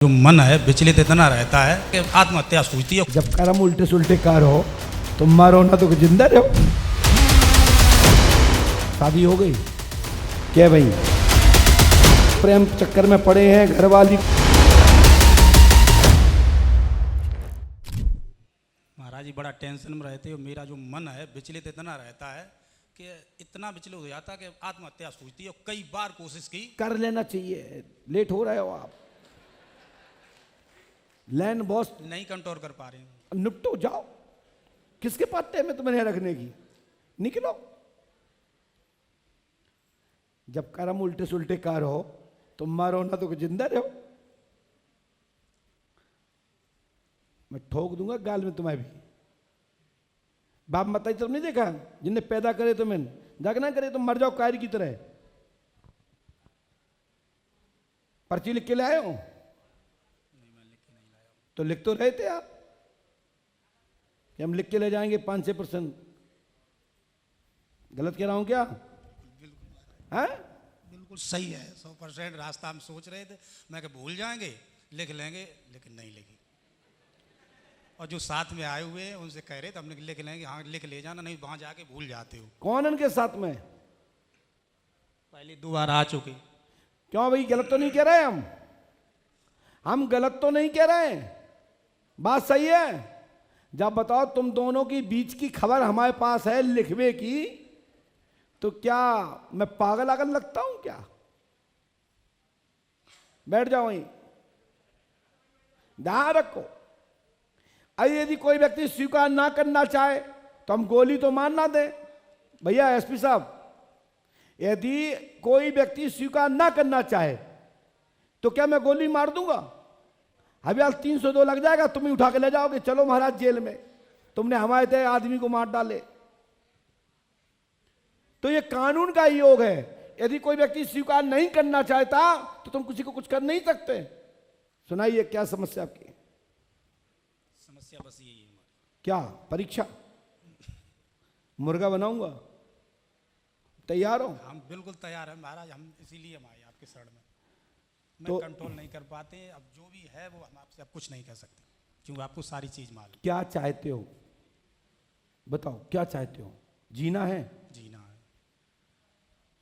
जो मन है विचलित इतना रहता है कि आत्महत्या सूझती है। जब कर्म उल्टे सुलटे कार हो तो मारो ना तो जिंदा रहो। शादी हो गई क्या भाई? प्रेम चक्कर में पड़े हैं घर वाली। महाराज जी बड़ा टेंशन में रहते हो। मेरा जो मन है विचलित इतना रहता है कि इतना विचलित हो जाता है कि आत्महत्या सूझती है। कई बार कोशिश की, कर लेना चाहिए, लेट हो रहे हो आप। लैंड बॉस नहीं कंट्रोल कर पा रही हूँ। निपटो जाओ। किसके पास टाइम है तुम्हें रखने की? निकलो। जब कर्म उल्टे सुलटे कार हो तो मारो ना तो जिंदा रहो। मैं ठोक दूंगा गाल में तुम्हें भी। बाप माता की तरफ नहीं देखा? जिनने पैदा करे तो मैंने जागना करे तो मर जाओ कायर की तरह। पर्ची लिख के ले आए हो? तो लिख तो रहे थे आप कि हम लिख के ले जाएंगे 5-6%। गलत कह रहा हूं क्या? है बिल्कुल सही है। 100% रास्ता हम सोच रहे थे। मैं कि भूल जाएंगे, लिख लेंगे, लेकिन नहीं लिखी। और जो साथ में आए हुए हैं उनसे कह रहे थे हमने लिख लेंगे। हाँ लिख ले जाना, नहीं वहां जाके भूल जाते हो। कौन इनके साथ में? पहले 2 बार आ चुके। क्यों भाई? गलत तो नहीं कह रहे हम गलत तो नहीं कह रहे हैं। बात सही है। जब बताओ तुम दोनों की बीच की खबर हमारे पास है लिखवे की, तो क्या मैं पागल आगल लगता हूं क्या? बैठ जाओ वहीं, ध्यान रखो। अरे यदि कोई व्यक्ति स्वीकार ना करना चाहे तो हम गोली तो मार ना दें भैया एसपी साहब। यदि कोई व्यक्ति स्वीकार ना करना चाहे तो क्या मैं गोली मार दूंगा? अभी आज 302 लग जाएगा, तुम ही उठा के ले जाओगे। चलो महाराज जेल में, तुमने हमारे तय आदमी को मार डाले। तो ये कानून का ही योग है। यदि कोई व्यक्ति स्वीकार नहीं करना चाहता तो तुम किसी को कुछ कर नहीं सकते। सुनाइए क्या समस्या आपकी? समस्या बस यही है। क्या परीक्षा मुर्गा बनाऊंगा? तैयार हो? हम बिल्कुल तैयार हैं महाराज। हम इसीलिए हम आए आपके शरण में। मैं तो कंट्रोल नहीं कर पाते। अब जो भी है वो हम आपसे अब कुछ नहीं कर सकते, क्योंकि आपको सारी चीज मालूम। क्या चाहते हो बताओ, क्या चाहते हो? जीना है? जीना है।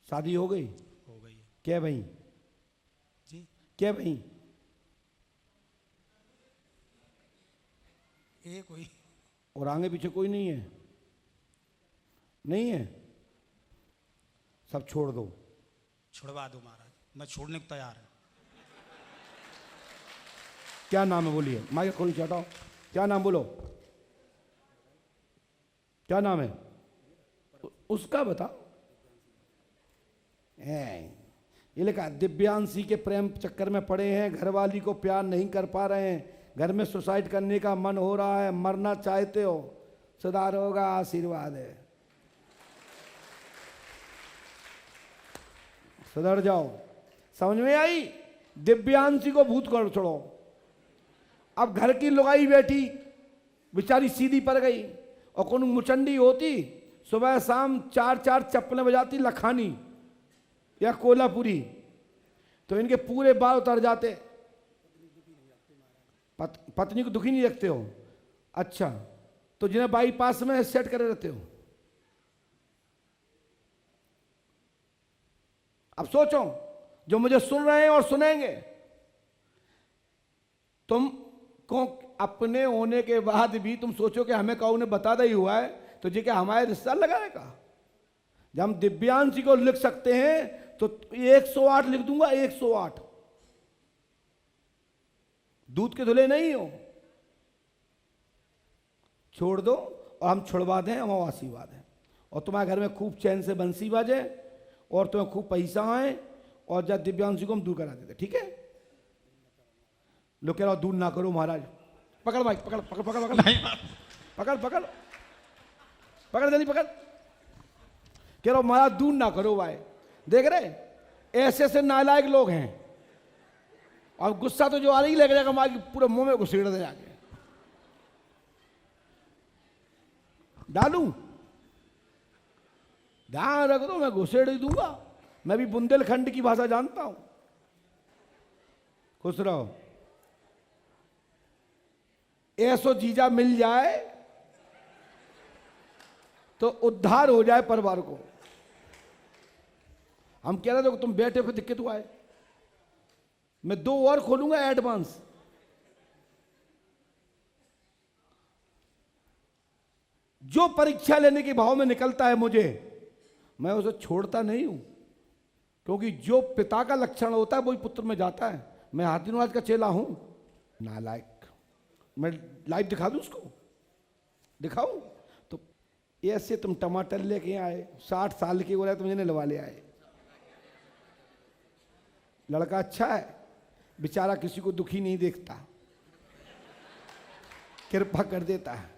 शादी हो गई? हो गई है क्या भाई? जी। क्या भाई? एक हुई। और आगे पीछे कोई नहीं है? नहीं है? सब छोड़ दो। छुड़वा दो महाराज, मैं छोड़ने को तैयार हूं। क्या नाम है बोलिए? माइक खोल के हटाओ। क्या नाम बोलो? क्या नाम है उसका? बताओ। ये लिखा दिव्यांशी के प्रेम चक्कर में पड़े हैं, घरवाली को प्यार नहीं कर पा रहे हैं, घर में सुसाइड करने का मन हो रहा है, मरना चाहते हो, सुधार होगा, आशीर्वाद है, सुधर जाओ। समझ में आई? दिव्यांशी को भूत कर छोड़ो। अब घर की लुगाई बैठी बेचारी सीधी पड़ गई, और कौन मुचंडी होती सुबह शाम 4-4 चप्पलें बजाती लखानी या कोल्हापुरी, तो इनके पूरे बाल उतर जाते। पत्नी को दुखी नहीं रखते हो? अच्छा, तो जिन्हें बाईपास में सेट करे रहते हो। अब सोचो, जो मुझे सुन रहे हैं और सुनेंगे, तुम को अपने होने के बाद भी तुम सोचो कि हमें कहो ने बता ही हुआ है, तो ये क्या हमारे रिश्ता लगाने का? जब हम दिव्यांशी को लिख सकते हैं तो 108 लिख दूंगा। 108 दूध के धुले नहीं हो। छोड़ दो और हम छुड़वा दें, हम आशीर्वाद हैं। और तुम्हारे घर में खूब चैन से बंसी बाजे और तुम्हें खूब पैसा आए, और जब दिव्यांशी को हम दूर करा देते। ठीक है? लोग कह रहा दूर ना करो महाराज। पकड़ भाई, पकड़ पकड़ पकड़ पकड़ पकड़ पकड़ पकड़ जल्दी पकड़। कह रहा महाराज दूर ना करो भाई। देख रहे ऐसे ऐसे नालायक लोग हैं। और गुस्सा तो जो आ रही लेके जाएगा हमारे पूरे मुंह में घुसेड़ दे जाके। डालू? ध्यान रख दो, मैं घुसेड़ ही दूंगा। मैं भी बुंदेलखंड की भाषा जानता हूं। खुश रहो। ऐसो जीजा मिल जाए तो उद्धार हो जाए परिवार को। हम कह रहे थे तुम बैठे फिर दिक्कत हुआ है, मैं 2 और खोलूंगा एडवांस। जो परीक्षा लेने के भाव में निकलता है मुझे, मैं उसे छोड़ता नहीं हूं, क्योंकि जो पिता का लक्षण होता है वही पुत्र में जाता है। मैं हाथीराज का चेला हूं, नालायक। मैं लाइव दिखा दूं उसको, दिखाऊं? तो ऐसे तुम टमाटर लेके आए, 60 साल की हो रहा है, तुम इन्हें लवा ले आए। लड़का अच्छा है, बेचारा किसी को दुखी नहीं देखता, कृपा कर देता है।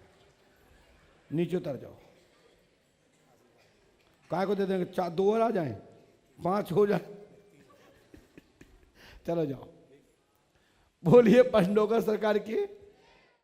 नीचे उतर जाओ, काय को दे देंगे? 2 और आ जाएं, 5 हो जाए। चलो जाओ। बोलिए पंडोकर सरकार की।